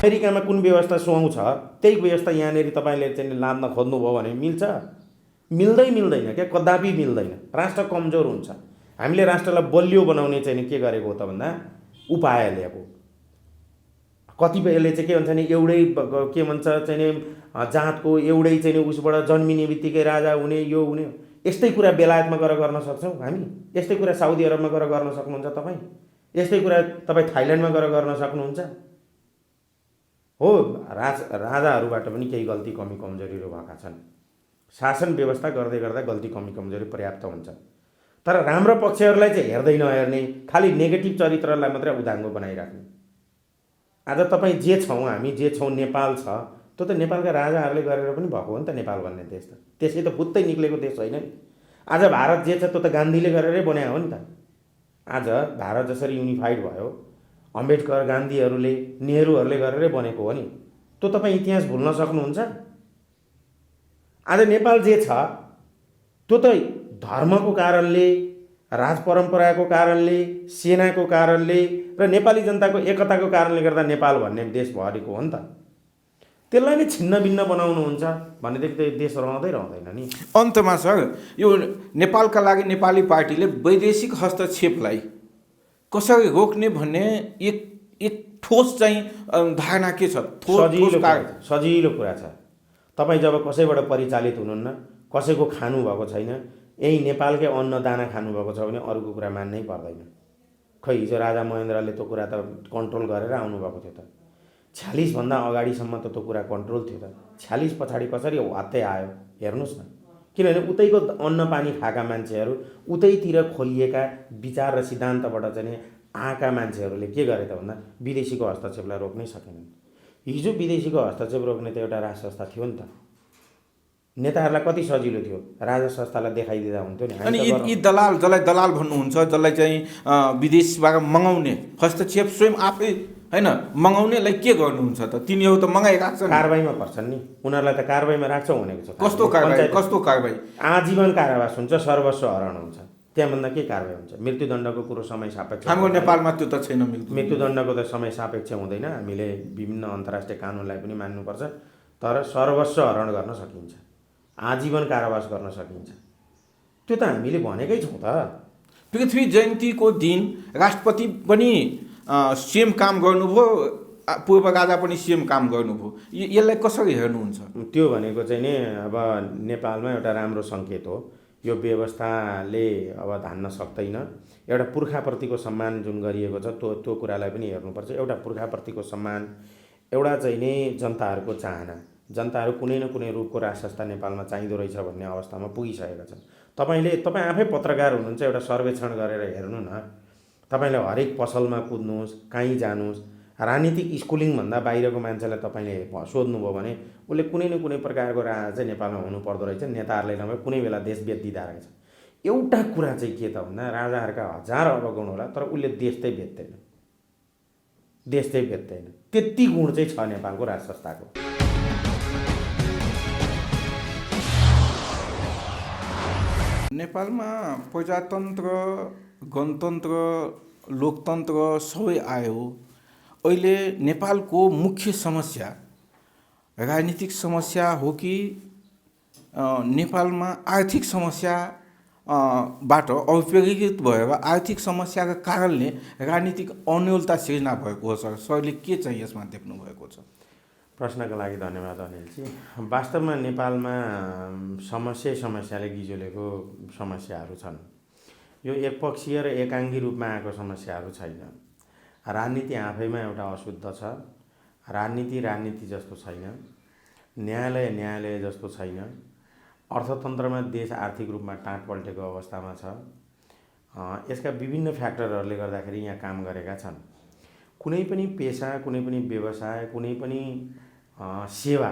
अमेरिकामा कुन व्यवस्था सुहाउँछ त्यही व्यवस्था यहाँनिर तपाईँले चाहिँ लाद्न खोज्नुभयो भने मिल्छ? मिल्दैन क्या, कदापि मिल्दैन। राष्ट्र कमजोर हुन्छ। हामीले राष्ट्रलाई बलियो बनाउने चाहिँ के गरेको हो त भन्दा उपाय ल्याएको। कतिपयले चाहिँ के भन्छ नि, एउटै के भन्छ चाहिँ जातको एउटै चाहिँ उसबाट जन्मिने बित्तिकै राजा हुने, यो हुने, यस्तै कुरा बेलायतमा गएर गर्न सक्छौँ हामी? यस्तै कुरा साउदी अरबमा गएर गर्न सक्नुहुन्छ तपाईँ? यस्तै कुरा तपाईँ थाइल्यान्डमा गएर गर्न सक्नुहुन्छ? हो, राजाहरूबाट पनि केही गल्ती कमी कमजोरीहरू भएका छन्। शासन व्यवस्था गर्दै गर्दा गल्ती कमी कमजोरी पर्याप्त हुन्छ। तर राम्रो पक्षहरूलाई चाहिँ हेर्दै नहेर्ने, खालि नेगेटिभ चरित्रलाई मात्रै उदाङ्गो बनाइराख्ने। आज तपाईँ जे छौँ, हामी जे छौँ, नेपाल छ, त्यो त नेपालका राजाहरूले गरेर पनि भएको हो नि त। नेपाल भन्ने देश त त्यसै त फुत्तै निक्लेको देश होइन नि। आज भारत जे छ त्यो त गान्धीले गरेरै बनाएको हो नि त। आज भारत जसरी युनिफाइड भयो, अम्बेडकर, गान्धीहरूले, नेहरूले गरेरै बनेको हो नि। त्यो तपाईँ इतिहास भुल्न सक्नुहुन्छ? आज नेपाल जे छ त्यो त धर्मको कारणले, राज परम्पराको कारणले, सेनाको कारणले र नेपाली जनताको एकताको कारणले गर्दा नेपाल भन्ने देश भरेको हो नि त। त्यसलाई नै छिन्न भिन्न बनाउनुहुन्छ भनेदेखि त देश रहँदैन नि। अन्तमा सर, यो नेपालका लागि नेपाली पार्टीले वैदेशिक हस्तक्षेपलाई कसरी रोक्ने भन्ने एक ठोस चाहिँ धारणा के छ? सजिलो कुरा छ। तपाईँ जब कसैबाट परिचालित हुनुहुन्न, कसैको खानुभएको छैन, यही नेपालकै अन्नदाना खानुभएको छ भने अरूको कुरा मान्नै पर्दैन। खै हिजो राजा महेन्द्रले त्यो कुरा त कन्ट्रोल गरेर आउनुभएको थियो त। 46 भन्दा अगाडिसम्म त त्यो कुरा कन्ट्रोल थियो त। 46 पछाडि कसरी वात्तै आयो हेर्नुहोस् न। किनभने उतैको अन्न पानी खाएका मान्छेहरू, उतैतिर खोलिएका विचार र सिद्धान्तबाट चाहिँ आएका मान्छेहरूले के गरे त भन्दा विदेशीको हस्तक्षेपलाई रोक्नै सकेनन्। हिजो विदेशीको हस्तक्षेप रोक्ने त एउटा राज संस्था थियो नि त। नेताहरूलाई कति सजिलो थियो, राजा संस्थालाई देखाइदिँदा हुन्थ्यो नि। अनि यी दलाल, जसलाई दलाल भन्नुहुन्छ, जसलाई चाहिँ विदेशबाट मगाउने हस्तक्षेप स्वयं आफै होइन मगाउनेलाई के गर्नुहुन्छ त? तिनीहरू त मगाइराख्छन्, कारबाहीमा पर्छन् नि। उनीहरूलाई त कारबाहीमा राख्छौँ भनेको छ। कस्तो कारबाही? आजीवन कारावास हुन्छ, सर्वस्व हरण हुन्छ। त्यहाँभन्दा के कारबाही हुन्छ? मृत्युदण्डको कुरो समय सापेक्ष। हाम्रो नेपालमा त्यो त छैन। मृत्युदण्डको त समय सापेक्ष हुँदैन। हामीले विभिन्न अन्तर्राष्ट्रिय कानुनलाई पनि मान्नुपर्छ। तर सर्वस्व हरण गर्न सकिन्छ, आजीवन कारावास गर्न सकिन्छ। त्यो त हामीले भनेकै छौँ त। पृथ्वी जयन्तीको दिन राष्ट्रपति पनि सेम काम गर्नुभयो, पूर्व राजा पनि सेम काम गर्नुभयो। यसलाई कसरी हेर्नुहुन्छ? त्यो भनेको चाहिँ नि अब नेपालमा एउटा राम्रो सङ्केत हो। यो व्यवस्थाले अब धान्न सक्दैन। एउटा पुर्खाप्रतिको सम्मान जुन गरिएको छ त्यो कुरालाई पनि हेर्नुपर्छ। एउटा पुर्खाप्रतिको सम्मान, एउटा चाहिँ नि जनताहरूको चाहना, जनताहरू कुनै न कुनै रूपको राज संस्था नेपालमा चाहिँदो रहेछ भन्ने अवस्थामा पुगिसकेका छन्। तपाईँ आफै पत्रकार हुनुहुन्छ, एउटा सर्वेक्षण गरेर हेर्नु न। तपाईँले हरेक पसलमा कुद्नुहोस्, कहीँ जानुहोस्, राजनीतिक स्कुलिङभन्दा बाहिरको मान्छेलाई तपाईँले सोध्नुभयो भने उसले कुनै न कुनै प्रकारको राज चाहिँ नेपालमा हुनुपर्दो रहेछ, नेताहरूले नभए कुनै बेला देश बेच्दिँदा रहेछ। एउटा कुरा चाहिँ के त भन्दा राजाहरूका हजार अवगुण होला, तर उसले देश चाहिँ बेच्दैन। त्यति गुण चाहिँ छ नेपालको राज संस्थाको। नेपालमा प्रजातन्त्र, गणतन्त्र, लोकतन्त्र सबै आयो। अहिले नेपालको मुख्य समस्या राजनीतिक समस्या हो कि नेपालमा आर्थिक समस्या बाट अप्रेरित भएर आर्थिक समस्याका कारणले राजनीतिक अन्योलता सिर्जना भएको हो? सरले के चाहिँ यसमा देख्नु भएको छ? प्रश्नका लागि धन्यवाद अनिलजी। वास्तवमा नेपालमा समस्याले गिजोलेको समस्याहरू छन्। यो एकपक्षीय र एकाङ्गी रूपमा आएको समस्याहरू छैन। राजनीति आफैमा एउटा अशुद्ध छ। राजनीति जस्तो छैन। न्यायालय जस्तो छैन। अर्थतन्त्रमा देश आर्थिक रूपमा टाँट पल्टेको अवस्थामा छ। यसका विभिन्न फ्याक्टरहरूले गर्दाखेरि यहाँ काम गरेका छन्। कुनै पनि पेसा, कुनै पनि व्यवसाय, कुनै पनि सेवा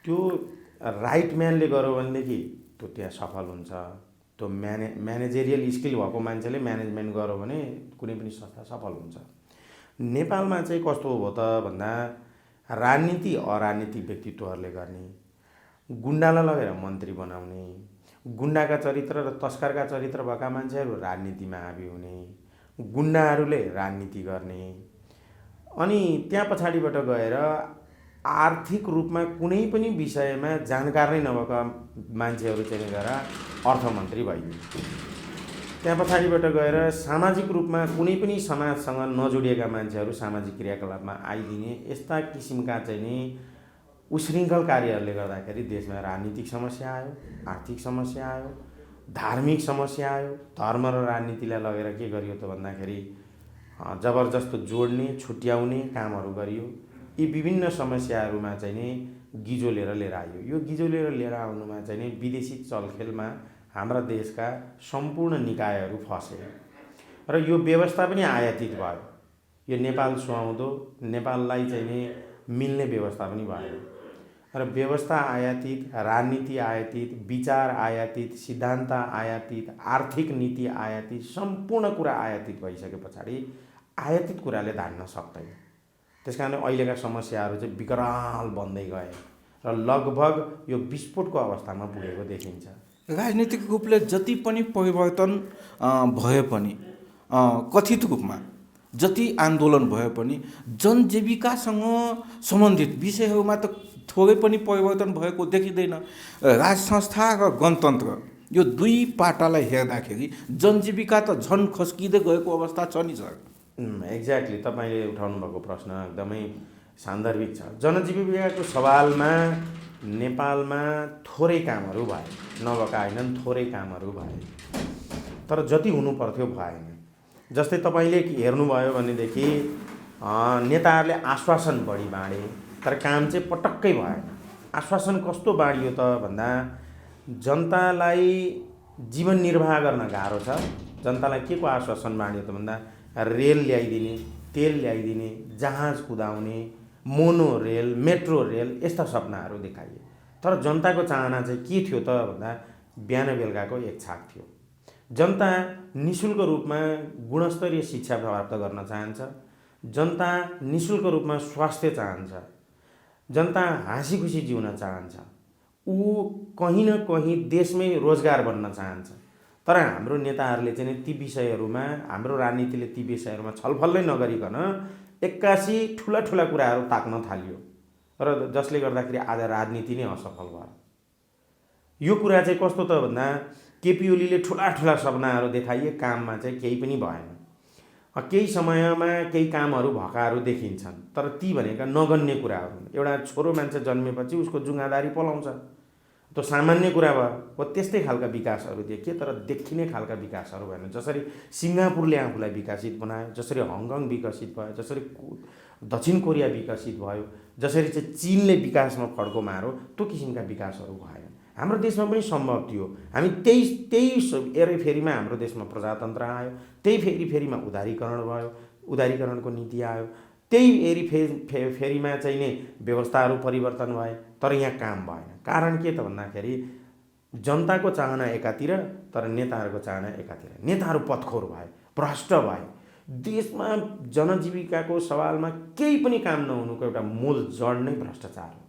त्यो राइट म्यानले गर्यो भनेदेखि त्यो त्यहाँ सफल हुन्छ। त्यो म्यानेजरियल स्किल भएको मान्छेले म्यानेजमेन्ट गर्यो भने कुनै पनि संस्था सफल हुन्छ। नेपालमा चाहिँ कस्तो हो त भन्दा राजनीति अराजनीतिक व्यक्तित्वहरूले गर्ने, गुन्डालाई लगेर मन्त्री बनाउने, गुन्डाका चरित्र र तस्करका चरित्र भएका मान्छेहरू राजनीतिमा हाबी हुने, गुन्डाहरूले राजनीति गर्ने, अनि त्यहाँ पछाडिबाट गएर आर्थिक रूपमा कुनै पनि विषयमा जानकार नै नभएका मान्छेहरू चाहिँ गएर अर्थमन्त्री भइदिए। त्यहाँ पछाडिबाट गएर सामाजिक रूपमा कुनै पनि समाजसँग नजोडिएका मान्छेहरू सामाजिक क्रियाकलापमा आइदिने, यस्ता किसिमका चाहिँ नि उशृङ्खल कार्यहरूले गर्दाखेरि देशमा राजनीतिक समस्या आयो, आर्थिक समस्या आयो, धार्मिक समस्या आयो। धर्म र राजनीतिलाई लगेर के गरियो त भन्दाखेरि जबरजस्त जोड्ने, छुट्याउने कामहरू गरियो। यी विभिन्न समस्याहरूमा चाहिँ नि गिजो लिएर आइयो। यो गिजो लिएर आउनुमा चाहिँ नि विदेशी चलखेलमा हाम्रा देशका सम्पूर्ण निकायहरू फसे र यो व्यवस्था पनि आयातित भयो। यो नेपाल सुहाउँदो, नेपाललाई चाहिँ नि मिल्ने व्यवस्था पनि भयो र व्यवस्था आयातित, राजनीति आयातित, विचार आयातित, सिद्धान्त आयातित, आर्थिक नीति आयातित, सम्पूर्ण कुरा आयातित भइसके पछाडि आयातित कुराले धान्न सक्दैन। त्यसकारण अहिलेका समस्याहरू चाहिँ विकराल बन्दै गए र लगभग यो विस्फोटको अवस्थामा पुगेको देखिन्छ। राजनीतिक रूपले जति पनि परिवर्तन भए पनि, कथित रूपमा जति आन्दोलन भए पनि जनजीविकासँग सम्बन्धित विषयहरूमा त थोरै पनि परिवर्तन भएको देखिँदैन। राज संस्था र गणतन्त्र यो दुई पाटालाई हेर्दाखेरि जनजीविका त झन् खस्किँदै गएको अवस्था छ नि सर। एक्ज्याक्टली, तपाईँले उठाउनु भएको प्रश्न एकदमै सान्दर्भिक छ। जनजीविकाको सवालमा नेपालमा थोरै कामहरू भए, नभएका होइनन्, थोरै कामहरू भए, तर जति हुनु पर्थ्यो भएन। जस्तै तपाईँले हेर्नुभयो भनेदेखि नेताहरूले आश्वासन बढी बाँडे, तर काम चाहिँ पटक्कै भएन। आश्वासन कस्तो बाँडियो त भन्दा जनतालाई जीवन निर्वाह गर्न गाह्रो छ। जनतालाई के को आश्वासन बाँडियो त भन्दा रेल ल्याइदिने, तेल ल्याइदिने, जहाज कुदाउने, मोनो रेल, मेट्रो रेल, यस्ता सपनाहरू देखाइए। तर जनताको चाहना चाहिँ के थियो त भन्दा बिहान बेलुकाको एक छाक थियो। जनता निःशुल्क रूपमा गुणस्तरीय शिक्षा प्राप्त गर्न चाहन्छ। जनता निःशुल्क रूपमा स्वास्थ्य चाहन्छ। जनता हाँसी खुसी जिउन चाहन्छ। ऊ कहीँ न कहीँ देशमै रोजगार बन्न चाहन्छ। तर हाम्रो नेताहरूले चाहिँ ती विषयहरूमा, हाम्रो राजनीतिले ती विषयहरूमा छलफलै नगरिकन एक्कासी ठुला ठुला कुराहरू ताक्न थालियो र जसले गर्दाखेरि आज राजनीति नै असफल भयो। यो कुरा चाहिँ कस्तो त भन्दा केपी ओलीले ठुला ठुला सपनाहरू देखाइए, काममा चाहिँ केही पनि भएन। केही समयमा केही कामहरू भएकाहरू देखिन्छन्, तर ती भनेका नगन्य कुराहरू। एउटा छोरो मान्छे जन्मेपछि उसको जुङ्गादारी पलाउँछ, त्यो सामान्य कुरा भयो। हो त्यस्तै खालका विकासहरू देखे, तर देखिने खालका विकासहरू भएन। जसरी सिङ्गापुरले आफूलाई विकसित बनायो, जसरी हङकङ विकसित भयो, जसरी दक्षिण कोरिया विकसित भयो, जसरी चाहिँ चीनले विकासमा फड्को मार्यो, त्यो किसिमका विकासहरू भएन। हाम्रो देशमा पनि सम्भव थियो। हामी त्यही हेरीफेरीमा हाम्रो देशमा प्रजातन्त्र आयो, त्यही फेरीमा उदारीकरण भयो, उदारीकरणको नीति आयो, त्यही फेरीमा चाहिँ नै व्यवस्थाहरू परिवर्तन भए, तर यहाँ काम भएन। कारण के त भन्दाखेरि जनताको चाहना एकातिर, तर नेताहरूको चाहना एकातिर। नेताहरू पत्खोर भए, भ्रष्ट भए। देशमा जनजीविकाको सवालमा केही पनि काम नहुनुको एउटा मूल जड नै भ्रष्टाचार हो।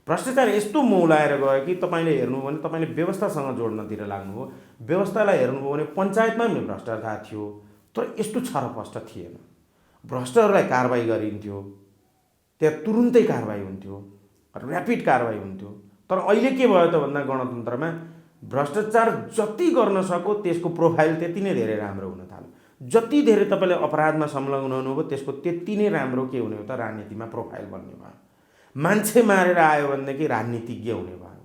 भ्रष्टाचार यस्तो मौलाएर गयो कि तपाईँले हेर्नुभयो भने तपाईँले व्यवस्थासँग जोड्नतिर लाग्नुभयो। व्यवस्थालाई हेर्नुभयो भने पञ्चायतमा पनि भ्रष्टाचार थियो, तर यस्तो छरपष्ट थिएन। भ्रष्टहरूलाई कारबाही गरिन्थ्यो, त्यहाँ तुरुन्तै कारबाही हुन्थ्यो, ऱ्यापिड कारबाही हुन्थ्यो। तर अहिले के भयो त भन्दा गणतन्त्रमा भ्रष्टाचार जति गर्न सको त्यसको प्रोफाइल त्यति नै धेरै राम्रो हुन थाल्यो। जति धेरै तपाईँले अपराधमा संलग्न हुनुभयो त्यसको त्यति नै राम्रो के हुने हो त राजनीतिमा प्रोफाइल बन्ने भयो। मान्छे मारेर आयो भनेदेखि राजनीतिज्ञ हुने भयो,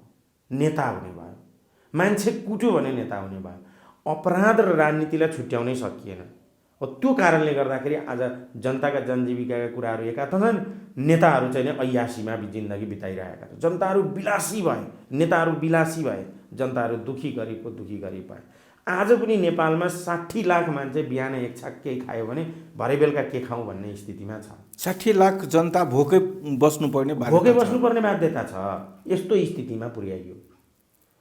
नेता हुने भयो। मान्छे कुट्यो भने नेता हुने भयो। अपराध र राजनीतिलाई छुट्याउनै सकिएन। त्यो कारणले गर्दाखेरि आज जनताका जनजीविकाका कुराहरू एकातर्फ छन्, नेताहरू चाहिँ नै ऐयासीमा जिन्दगी बिताइरहेका छन्। जनताहरू विलासी भए, नेताहरू विलासी भए, जनताहरू दुखी गरिबको दुखी गरिब भए। आज पनि नेपालमा 60 लाख मान्छे बिहान एक छाक केही खायो भने भरे बेलुका के खाउँ भन्ने स्थितिमा छ। 60 लाख जनता भोकै बस्नुपर्ने बाध्यता छ। यस्तो स्थितिमा पुर्याइयो।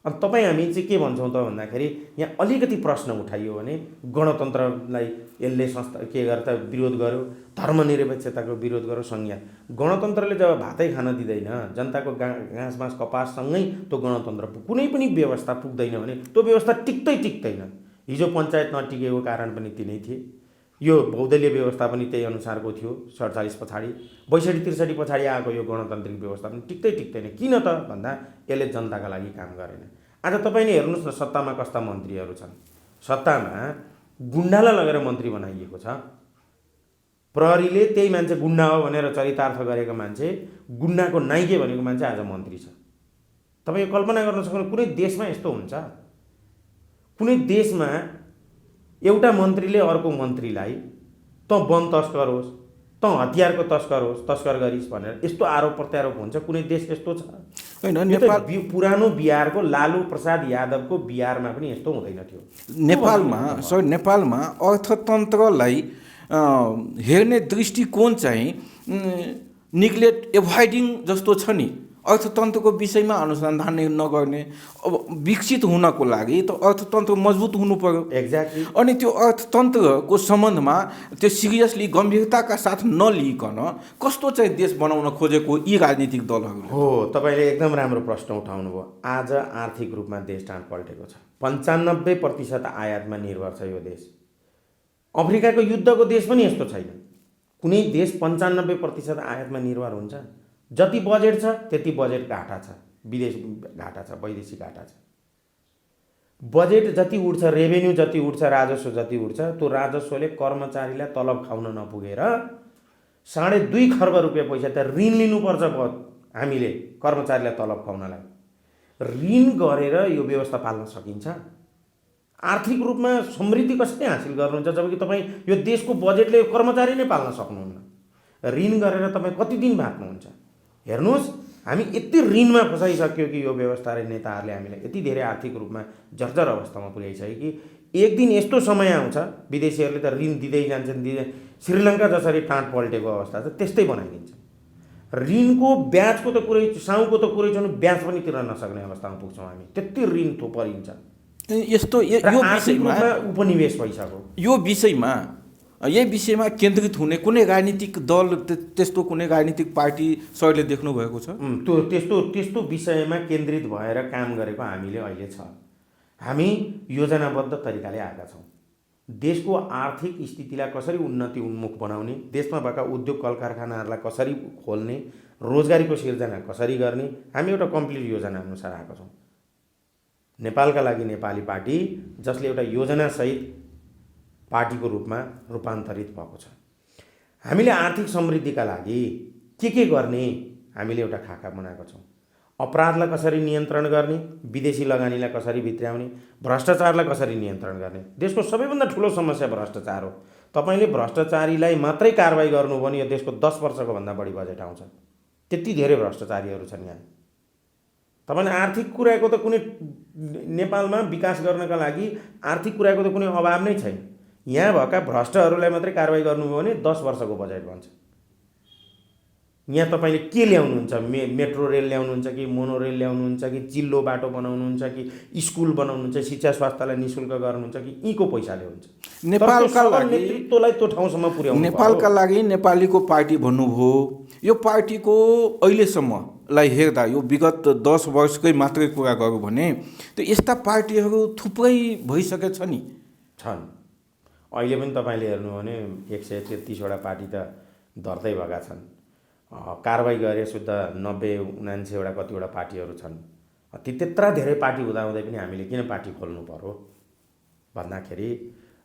अब तपाईँ हामी चाहिँ के भन्छौँ त भन्दाखेरि यहाँ अलिकति प्रश्न उठाइयो भने गणतन्त्रलाई यसले के गर्छ विरोध गर्यो, धर्मनिरपेक्षताको विरोध गर्यो संज्ञा। गणतन्त्रले जब भातै खान दिँदैन, जनताको घाँस बाँस कपाससँगै त्यो गणतन्त्र कुनै पनि व्यवस्था पुग्दैन भने त्यो व्यवस्था टिक्दैन। हिजो पञ्चायत नटिकेको कारण पनि तिनै थिए। यो बहुदलीय व्यवस्था पनि त्यही अनुसारको थियो 47 पछाडि 62-63 पछाडि आएको यो गणतान्त्रिक व्यवस्था पनि टिक्दैन। किन त भन्दा यसले जनताका लागि काम गरेन। आज तपाईँले हेर्नुहोस् न सत्तामा कस्ता मन्त्रीहरू छन्। सत्तामा गुन्डालाई लगेर मन्त्री बनाइएको छ। प्रहरीले त्यही मान्छे गुन्डा हो भनेर चरितार्थ गरेको मान्छे, गुन्डाको नाइके भनेको मान्छे आज मन्त्री छ। तपाईँ कल्पना गर्न सक्नु कुनै देशमा यस्तो हुन्छ? कुनै देशमा एउटा मन्त्रीले अर्को मन्त्रीलाई त वन तस्कर होस्, त हतियारको तस्कर होस्, तस्कर गरिस् भनेर यस्तो आरोप प्रत्यारोप हुन्छ? कुनै देश यस्तो छ? होइन, नेपाल पुरानो बिहारको लालू प्रसाद यादवको बिहारमा पनि यस्तो हुँदैन थियो। नेपालमा अर्थतन्त्रलाई हेर्ने दृष्टिकोण चाहिँ निग्लेक्ट एभोइडिङ जस्तो छ नि। अर्थतन्त्रको विषयमा अनुसन्धान नगर्ने। अब विकसित हुनको लागि त अर्थतन्त्र मजबुत हुनु पर्यो। एक्ज्याक्टली। अनि त्यो अर्थतन्त्रको सम्बन्धमा त्यो सिरियसली गम्भीरताका साथ नलिइकन कस्तो चाहिँ देश बनाउन खोजेको यी राजनीतिक दलहरूले हो। तपाईँले एकदम राम्रो प्रश्न उठाउनु भयो। आज आर्थिक रूपमा देश टाँड पल्टेको छ। 95% आयातमा निर्भर छ यो देश। अफ्रिकाको युद्धको देश पनि यस्तो छैन। कुनै देश 95% आयातमा निर्भर हुन्छ? जति बजेट छ त्यति बजेट घाटा छ, विदेश घाटा छ, वैदेशिक घाटा छ। बजेट जति उठ्छ, रेभेन्यू जति उठ्छ, राजस्व जति उठ्छ, त्यो राजस्वले कर्मचारीलाई तलब खाउन नपुगेर 2.5 खर्ब रुपियाँ पैसा त ऋण लिनुपर्छ हामीले कर्मचारीलाई तलब खुवाउनलाई। ऋण गरेर यो व्यवस्था पाल्न सकिन्छ? आर्थिक रूपमा समृद्धि कसरी हासिल गर्नुहुन्छ जबकि तपाईँ यो देशको बजेटले कर्मचारी नै पाल्न सक्नुहुन्न? ऋण गरेर तपाईँ कति दिन बाँच्नुहुन्छ? हेर्नुहोस्, हामी यति ऋणमा फसाइसक्यो कि यो व्यवस्था र नेताहरूले हामीलाई यति धेरै आर्थिक रूपमा जर्जर अवस्थामा पुर्याइसक्यो कि एक दिन यस्तो समय आउँछ विदेशीहरूले त ऋण दिँदै जान्छन्। श्रीलङ्का जसरी टाँट पल्टेको अवस्था छ त्यस्तै बनाइदिन्छ। ऋणको ब्याजको त कुरै, साउको त कुरै छैन, ब्याज पनि तिर्न नसक्ने अवस्थामा पुग्छौँ हामी। त्यति ऋण थोपरिन्छ। यस्तो उपनिवेश भइसक्यो। यही विषयमा केन्द्रित हुने कुनै राजनीतिक दल, त्यस्तो कुनै राजनीतिक पार्टी सरले देख्नु भएको छ? त्यस्तो विषयमा केन्द्रित भएर काम गरेको हामीले अहिले छ। हामी योजनाबद्ध तरिकाले आएका छौँ। देशको आर्थिक स्थितिलाई कसरी उन्नति उन्मुख बनाउने, देशमा भएका उद्योग कल कारखानाहरूलाई कसरी खोल्ने, रोजगारीको सिर्जना कसरी गर्ने, हामी एउटा कम्प्लिट योजना अनुसार आएका छौँ। नेपालका लागि नेपाली पार्टी, जसले एउटा योजनासहित पार्टीको रूपमा रूपान्तरित भएको छ। हामीले आर्थिक समृद्धिका लागि के गर्ने हामीले एउटा खाका बनाएको छौँ। अपराधलाई कसरी नियन्त्रण गर्ने, विदेशी लगानीलाई कसरी भित्र्याउने, भ्रष्टाचारलाई कसरी नियन्त्रण गर्ने। देशको सबैभन्दा ठुलो समस्या भ्रष्टाचार हो। तपाईँले भ्रष्टाचारीलाई मात्रै कारबाही गर्नुभयो भने यो देशको 10 वर्षको भन्दा बढी बजेट आउँछ। त्यति धेरै भ्रष्टाचारीहरू छन् यहाँ। तपाईँले आर्थिक कुराको त कुनै नेपालमा विकास गर्नका लागि आर्थिक कुराको त कुनै अभाव नै छैन। यहाँ भएका भ्रष्टहरूलाई मात्रै कारबाही गर्नुभयो भने 10 वर्षको बजेट बन्छ। यहाँ तपाईँले के ल्याउनुहुन्छ? मेट्रो रेल ल्याउनुहुन्छ कि मोनोरेल ल्याउनुहुन्छ कि चिल्लो बाटो बनाउनुहुन्छ कि स्कुल बनाउनुहुन्छ, शिक्षा स्वास्थ्यलाई निःशुल्क गर्नुहुन्छ कि यीको पैसा ल्याउनुहुन्छ? नेपालका लागि नेतृत्वलाई त्यो ठाउँसम्म पुर्याउनु। नेपालका लागि नेपालीको पार्टी भन्नुभयो। यो पार्टीको अहिलेसम्मलाई हेर्दा यो विगत 10 वर्षकै मात्रै कुरा गरौँ भने त्यो यस्ता पार्टीहरू थुप्रै भइसकेछ नि। छन्। अहिले पनि तपाईँले हेर्नु भने 133वटा पार्टी त धर्दै भएका छन्। कारबाही गरे शुद्ध 90-79वटा कतिवटा पार्टीहरू छन्। त्यत्रा धेरै पार्टी हुँदाहुँदै पनि हामीले किन पार्टी खोल्नु पर्यो भन्दाखेरि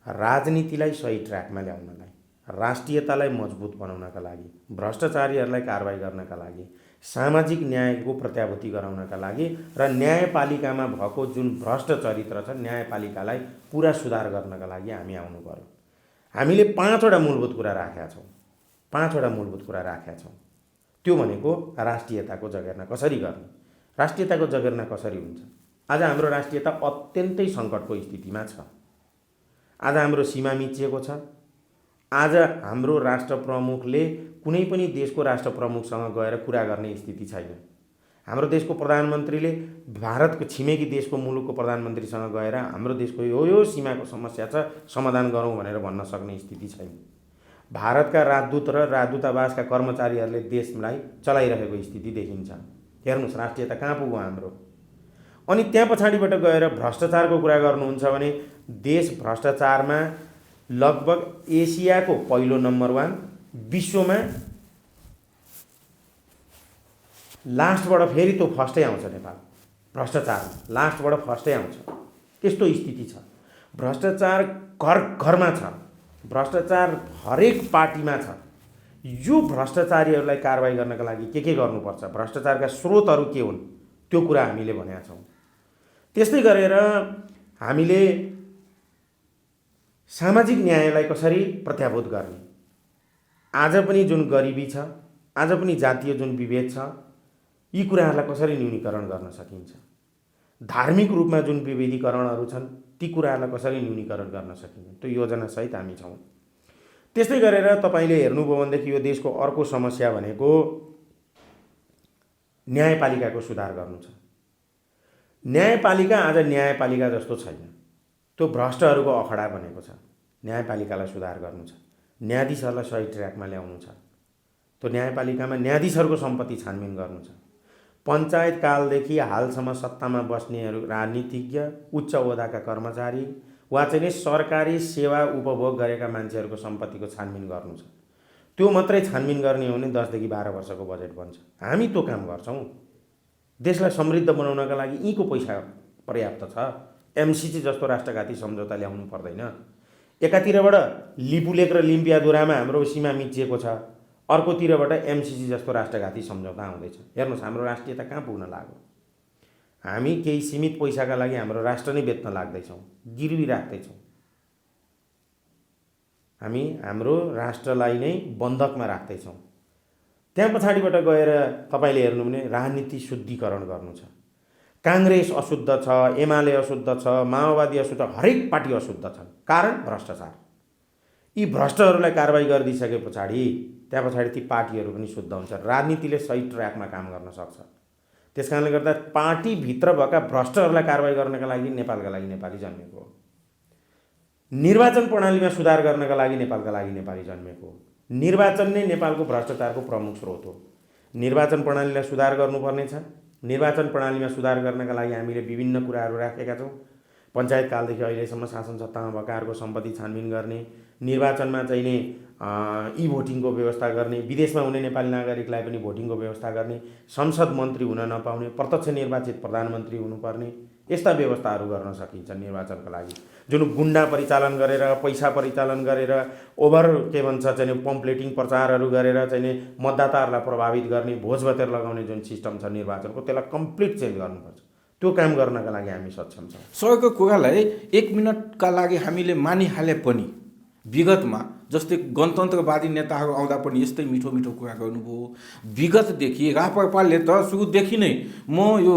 राजनीतिलाई सही ट्र्याकमा ल्याउनलाई, राष्ट्रियतालाई मजबुत बनाउनका लागि, भ्रष्टाचारीहरूलाई कारबाही गर्नका लागि, सामाजिक न्यायको प्रत्याभूति गराउनका लागि र न्यायपालिकामा भएको जुन भ्रष्ट चरित्र छ न्यायपालिकालाई पुरा सुधार गर्नका लागि हामी आउनु पर्यो। हामीले 5वटा मूलभूत कुरा राखेका छौँ। 5वटा मूलभूत कुरा राखेका छौँ। त्यो भनेको राष्ट्रियताको जगेर्ना कसरी गर्ने, राष्ट्रियताको जगेर्ना कसरी हुन्छ। आज हाम्रो राष्ट्रियता अत्यन्तै सङ्कटको स्थितिमा छ। आज हाम्रो सीमा मिचिएको छ। आज हाम्रो राष्ट्र प्रमुखले कुनै पनि देशको राष्ट्र प्रमुखसँग गएर कुरा गर्ने स्थिति छैन। हाम्रो देशको प्रधानमन्त्रीले भारतको छिमेकी देशको मुलुकको प्रधानमन्त्रीसँग गएर हाम्रो देशको यो सीमाको समस्या छ, समाधान गरौँ भनेर भन्न सक्ने स्थिति छैन। भारतका राजदूत र राजदूतावासका कर्मचारीहरूले देशलाई चलाइरहेको स्थिति देखिन्छ। हेर्नुहोस् राष्ट्रियता कहाँ पुग्यो हाम्रो। अनि त्यहाँ पछाडिबाट गएर भ्रष्टाचारको कुरा गर्नुहुन्छ भने देश भ्रष्टाचारमा लगभग एसियाको पहिलो नम्बर 1, विश्वमा लास्टबाट फेरि त्यो फर्स्टै आउँछ नेपाल। भ्रष्टाचार लास्टबाट फर्स्टै आउँछ। त्यस्तो स्थिति छ। भ्रष्टाचार घर घरमा छ। भ्रष्टाचार हरेक पार्टीमा छ। यो भ्रष्टाचारीहरूलाई कारबाही गर्नका लागि के गर्नुपर्छ, भ्रष्टाचारका स्रोतहरू के हुन्, त्यो कुरा हामीले भनेका छौँ। त्यस्तै गरेर हामीले सामाजिक न्यायलाई कसरी प्रत्याभूत गर्ने, आज पनि जुन गरिबी छ, आज पनि जातीय जुन विभेद छ, यी कुराहरूलाई कसरी न्यूनीकरण गर्न सकिन्छ, धार्मिक रूपमा जुन विभेदीकरणहरू छन् ती कुराहरूलाई कसरी न्यूनीकरण गर्न सकिन्छ, त्यो योजनासहित हामी छौँ। त्यस्तै गरेर तपाईँले हेर्नुभयो भनेदेखि यो देशको अर्को समस्या भनेको न्यायपालिकाको सुधार गर्नु छ। न्यायपालिका आज न्यायपालिका जस्तो छैन, त्यो भ्रष्टहरूको अखडा बनेको छ। न्यायपालिकालाई सुधार गर्नु छ, न्यायाधीशहरूलाई सही ट्र्याकमा ल्याउनु छ, त्यो न्यायपालिकामा न्यायाधीशहरूको सम्पत्ति छानबिन गर्नु छ। पञ्चायत कालदेखि हालसम्म सत्तामा बस्नेहरू, राजनीतिज्ञ, उच्च ओहदाका कर्मचारी वा चाहिँ सरकारी सेवा उपभोग गरेका मान्छेहरूको सम्पत्तिको छानबिन गर्नु छ। त्यो मात्रै छानबिन गर्ने हो भने 10 देखि 12 वर्षको बजेट बन्छ। हामी त्यो काम गर्छौँ। देशलाई समृद्ध बनाउनका लागि यीको पैसा पर्याप्त छ। एमसिसी जस्तो राष्ट्रघाती सम्झौता ल्याउनु पर्दैन। एकातिरबाट लिपुलेक र लिम्पियाधुरामा हाम्रो सीमा मिचिएको छ, अर्कोतिरबाट एमसिसी जस्तो राष्ट्रघाती सम्झौता आउँदैछ। हेर्नुहोस् हाम्रो राष्ट्रियता कहाँ पुग्न लाग्यो। हामी केही सीमित पैसाका लागि हाम्रो राष्ट्र नै बेच्न लाग्दैछौँ, गिरवी राख्दैछौँ। हामी हाम्रो राष्ट्रलाई नै बन्धकमा राख्दैछौँ। त्यहाँ पछाडिबाट गएर तपाईँले हेर्नु भने राजनीति शुद्धिकरण गर्नु छ। काङ्ग्रेस अशुद्ध छ, एमाले अशुद्ध छ, माओवादी अशुद्ध, हरेक पार्टी अशुद्ध छन्। कारण भ्रष्टाचार। यी भ्रष्टहरूलाई कारबाही गरिदिइसके पछाडि त्यहाँ पछाडि ती पार्टीहरू पनि शुद्ध हुन्छ। राजनीतिले सही ट्र्याकमा काम गर्न सक्छ। त्यस कारणले गर्दा पार्टीभित्र भएका भ्रष्टहरूलाई कारबाही गर्नका लागि नेपालका लागि नेपाली जन्मेको हो। निर्वाचन प्रणालीमा सुधार गर्नका लागि नेपालका लागि नेपाली जन्मेको हो। निर्वाचन नै नेपालको भ्रष्टाचारको प्रमुख स्रोत हो। निर्वाचन प्रणालीलाई सुधार गर्नुपर्ने छ। निर्वाचन प्रणालीमा सुधार गर्नका लागि हामीले विभिन्न कुराहरू राखेका छौँ। पञ्चायत कालदेखि अहिलेसम्म शासन सत्तामा भएकाहरूको सम्पत्ति छानबिन गर्ने, निर्वाचनमा चाहिने ई भोटिङको व्यवस्था गर्ने, विदेशमा हुने नेपाली नागरिकलाई पनि भोटिङको व्यवस्था गर्ने, संसद मन्त्री हुन नपाउने, प्रत्यक्ष निर्वाचित प्रधानमन्त्री हुनुपर्ने, यस्ता व्यवस्थाहरू गर्न सकिन्छ निर्वाचनका लागि। जुन गुन्डा परिचालन गरेर, पैसा परिचालन गरेर, ओभर के भन्छ चाहिँ पम्पलेटिङ प्रचारहरू गरेर चाहिँ मतदाताहरूलाई प्रभावित गर्ने, भोजभतेर लगाउने जुन सिस्टम छ निर्वाचनको, त्यसलाई कम्प्लिट चेन्ज गर्नुपर्छ। त्यो काम गर्नका लागि हामी सक्षम छौँ। सकेको कुरालाई 1 मिनटका लागि हामीले मानिहाले पनि विगतमा जस्तै गणतन्त्रवादी नेताहरू आउँदा पनि यस्तै मिठो मिठो कुरा गर्नुभयो। विगतदेखि राप्रपाले त सुरुदेखि नै म यो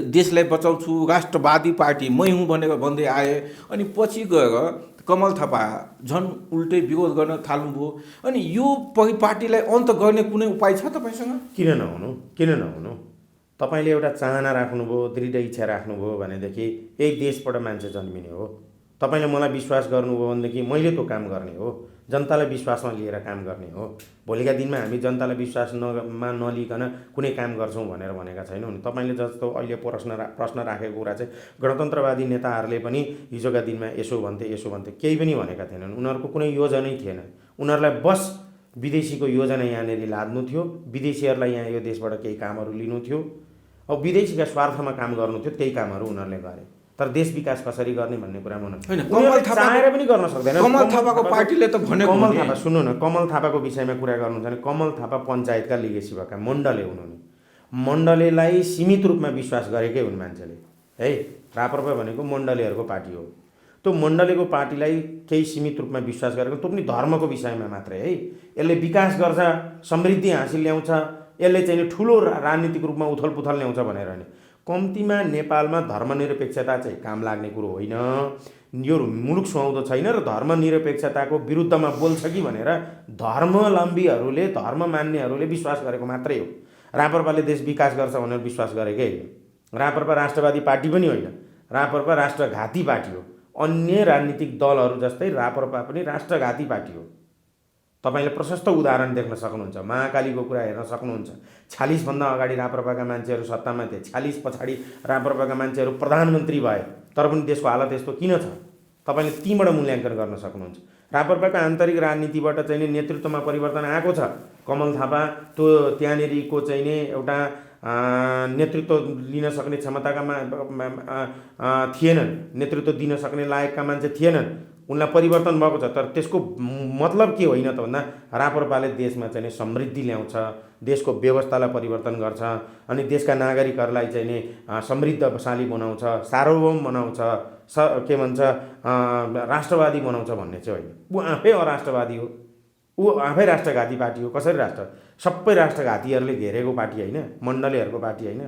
देशलाई बचाउँछु, राष्ट्रवादी पार्टी मै हुँ भनेर भन्दै आए। अनि पछि गएर कमल थापा झन् उल्टै विरोध गर्न थाल्नुभयो। अनि यो पार्टीलाई अन्त गर्ने कुनै उपाय छ तपाईँसँग? किन नहुनु? तपाईँले एउटा चाहना राख्नुभयो, दृढ इच्छा राख्नुभयो भनेदेखि यही देशबाट मान्छे जन्मिने हो। तपाईँले मलाई विश्वास गर्नुभयो भनेदेखि मैले त्यो काम गर्ने हो। जनतालाई विश्वासमा लिएर काम गर्ने हो। भोलिका दिनमा हामी जनतालाई विश्वास नलिकन कुनै काम गर्छौँ भनेर भनेका छैनौँ नि। तपाईँले जस्तो अहिले प्रश्न राखेको कुरा चाहिँ गणतन्त्रवादी नेताहरूले पनि हिजोका दिनमा यसो भन्थे, केही पनि भनेका थिएनन्। उनीहरूको कुनै योजनै थिएन। उनीहरूलाई बस विदेशीको योजना यहाँनिर लाद्नु थियो, विदेशीहरूलाई यहाँ यो देशबाट केही कामहरू लिनु थियो। अब विदेशीका स्वार्थमा काम गर्नु थियो, त्यही कामहरू उनीहरूले गरे। तर देश विकास कसरी गर्ने भन्ने कुरामा चाहेर पनि गर्न सक्दैन। कमल थापाको पार्टीले त भनेको, कमल थापा सुन्नु न, कमल थापाको विषयमा कुरा गर्नुहुन्छ भने कमल थापा पञ्चायतका लिगेसी भएका मण्डले हुनुहुने, मण्डलेलाई सीमित रूपमा विश्वास गरेकै हुन् मान्छेले है। राप्रपा भनेको मण्डलेहरूको पार्टी हो। त्यो मण्डलेको पार्टीलाई केही सीमित रूपमा विश्वास गरेको, त्यो पनि धर्मको विषयमा मात्रै है। यसले विकास गर्छ, समृद्धि हासिल ल्याउँछ, यसले चाहिँ ठुलो राजनीतिक रूपमा उथलपुथल ल्याउँछ भनेर नि। कम्तीमा नेपालमा धर्मनिरपेक्षता चाहिँ काम लाग्ने कुरो होइन। यो मुलुक सुहाउँदो छैन र धर्मनिरपेक्षताको विरुद्धमा बोल्छ कि भनेर धर्मावलम्बीहरूले, धर्म मान्नेहरूले विश्वास गरेको मात्रै हो। राप्रपाले देश विकास गर्छ भनेर विश्वास गरेकै होइन। राप्रपा राष्ट्रवादी पार्टी पनि होइन, राप्रपा राष्ट्रघाती पार्टी हो। अन्य राजनीतिक दलहरू जस्तै राप्रपा पनि राष्ट्रघाती पार्टी हो। तपाईँले प्रशस्त उदाहरण देख्न सक्नुहुन्छ। महाकालीको कुरा हेर्न सक्नुहुन्छ। 46 भन्दा अगाडि राप्रपाका मान्छेहरू सत्तामा थिए, 46 पछाडि राप्रपाका मान्छेहरू प्रधानमन्त्री भए, तर पनि देशको हालत यस्तो किन छ? तपाईँले तीबाट मूल्याङ्कन गर्न सक्नुहुन्छ। राप्रपाको आन्तरिक राजनीतिबाट चाहिँ नि नेतृत्वमा परिवर्तन आएको छ। कमल थापा त्यो त्यहाँनिरको चाहिँ नि एउटा नेतृत्व लिन सक्ने क्षमताका थिएनन्, नेतृत्व दिन सक्ने लायकका मान्छे थिएनन्, उनलाई परिवर्तन भएको छ। तर त्यसको मतलब के होइन त भन्दा राप्रपाले देशमा चाहिँ नि समृद्धि ल्याउँछ, देशको व्यवस्थालाई परिवर्तन गर्छ अनि देशका नागरिकहरूलाई चाहिँ नि समृद्धशाली बनाउँछ, सार्वभौम बनाउँछ, के भन्छ राष्ट्रवादी बनाउँछ भन्ने चाहिँ होइन। ऊ आफै अराष्ट्रवादी हो, ऊ आफै राष्ट्रघाती पार्टी हो। कसरी राष्ट्र? सबै राष्ट्रघातीहरूले घेरेको पार्टी होइन, मण्डलीहरूको पार्टी होइन।